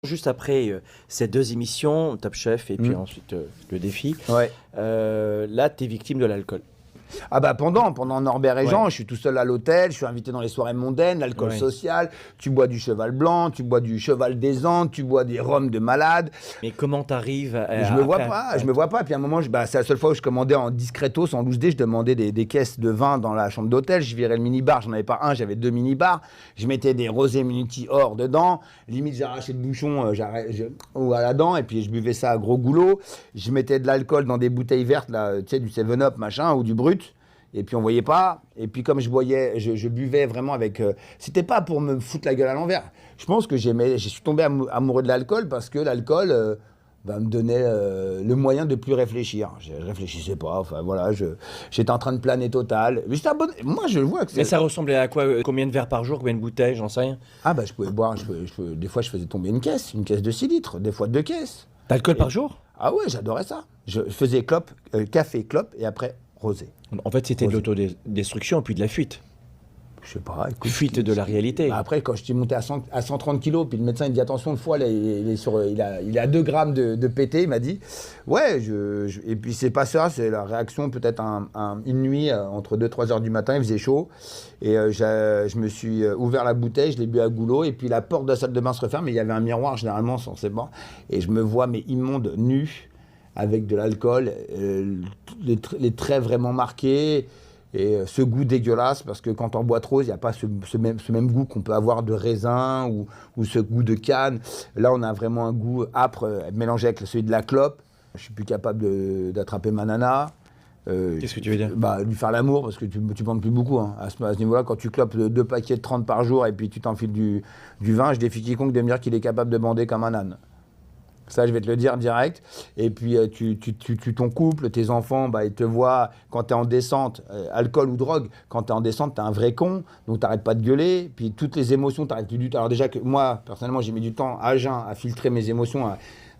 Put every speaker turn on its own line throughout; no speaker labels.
Juste après ces 2 émissions, Top Chef et puis ensuite le défi,
Ouais.
là, tu es victime de l'alcool.
Ah bah pendant Norbert et Jean,
Ouais.
je suis tout seul à l'hôtel, je suis invité dans les soirées mondaines, l'alcool
Ouais.
social, tu bois du cheval blanc, tu bois du cheval des Andes, tu bois des rhums de malade.
Mais comment tu arrives à...
Je me vois pas. Puis à un moment, c'est la seule fois où je commandais en discretos, en loose day, je demandais des caisses de vin dans la chambre d'hôtel. Je virais le mini-bar, j'en avais pas un, j'avais 2 mini-bars. Je mettais des rosés Minuti Or dedans. Limite, j'arrachais le bouchon ou à la dent, et puis je buvais ça à gros goulot. Je mettais de l'alcool dans des bouteilles vertes, là, tu sais, du 7-Up, machin, ou du brut. Et puis on voyait pas. Et puis comme je buvais vraiment avec. C'était pas pour me foutre la gueule à l'envers. Je pense que je suis tombé amoureux de l'alcool parce que l'alcool me donnait le moyen de plus réfléchir. Je réfléchissais pas. Enfin voilà, j'étais en train de planer total. Mais j'étais abonné. Moi je vois que c'est.
Mais ça ressemblait à quoi? Combien de verres par jour? Combien de bouteilles? J'en sais rien.
Ah bah je pouvais boire. Des fois je faisais tomber une caisse de 6 litres. Des fois 2 caisses.
D'alcool par jour?
Ah ouais, j'adorais ça. Je faisais café, clope et après rosé.
En fait, c'était de l'autodestruction et puis de la fuite.
Je sais pas. Écoute,
Fuite de la réalité.
Bah après, quand je suis monté à 130 kilos, puis le médecin il dit attention, le foie, là, il a 2 grammes de pété, il m'a dit. Ouais, et puis c'est pas ça, c'est la réaction peut-être une nuit, entre 2-3 heures du matin, il faisait chaud. Et je me suis ouvert la bouteille, je l'ai bu à goulot, et puis la porte de la salle de bain se referme, mais il y avait un miroir généralement sur ces bancs. Et je me vois, mais immonde, nu, avec de l'alcool, les traits vraiment marqués. Et ce goût dégueulasse, parce que quand on boit trop, il n'y a pas ce même goût qu'on peut avoir de raisin ou ce goût de canne. Là, on a vraiment un goût âpre, mélangé avec celui de la clope. Je suis plus capable d'attraper ma nana.
Qu'est-ce que tu veux dire?
Lui faire l'amour, parce que tu bandes plus beaucoup. Hein. À ce niveau-là, quand tu clopes 2 paquets de 30 par jour et puis tu t'enfiles du vin, je défie quiconque de me dire qu'il est capable de bander comme un âne. Ça, je vais te le dire direct. Et puis, ton couple, tes enfants, ils te voient quand tu es en descente, alcool ou drogue. Quand tu es en descente, tu es un vrai con. Donc, tu n'arrêtes pas de gueuler. Puis, toutes les émotions, tu n'arrêtes plus du temps. Alors, déjà que moi, personnellement, j'ai mis du temps à jeun à filtrer mes émotions,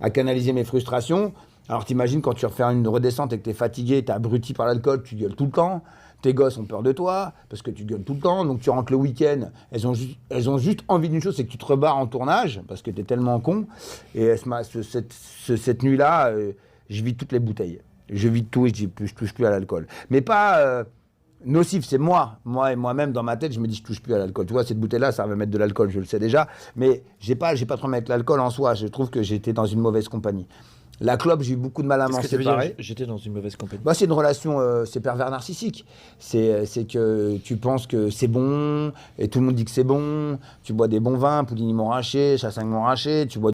à canaliser mes frustrations. Alors, t'imagines quand tu refais une redescente et que tu es fatigué, tu es abruti par l'alcool, tu gueules tout le temps. Tes gosses ont peur de toi parce que tu gueules tout le temps. Donc, tu rentres le week-end. Elles ont juste envie d'une chose, c'est que tu te rebarres en tournage parce que tu es tellement con. Et cette nuit-là, je vide toutes les bouteilles. Je vide tout et je touche plus à l'alcool. Mais pas nocif, c'est moi-même dans ma tête, je me dis je touche plus à l'alcool. Tu vois, cette bouteille-là, ça va mettre de l'alcool, je le sais déjà. Mais j'ai pas de problème avec l'alcool en soi. Je trouve que j'étais dans une mauvaise compagnie. La clope, j'ai eu beaucoup de mal à m'en séparer.
Qu'est-ce que ça veut dire, j'étais dans une mauvaise compagnie?
C'est une relation, c'est pervers narcissique. C'est que tu penses que c'est bon, et tout le monde dit que c'est bon. Tu bois des bons vins, Pouligny Montrachet, Chassagne Montrachet, tu bois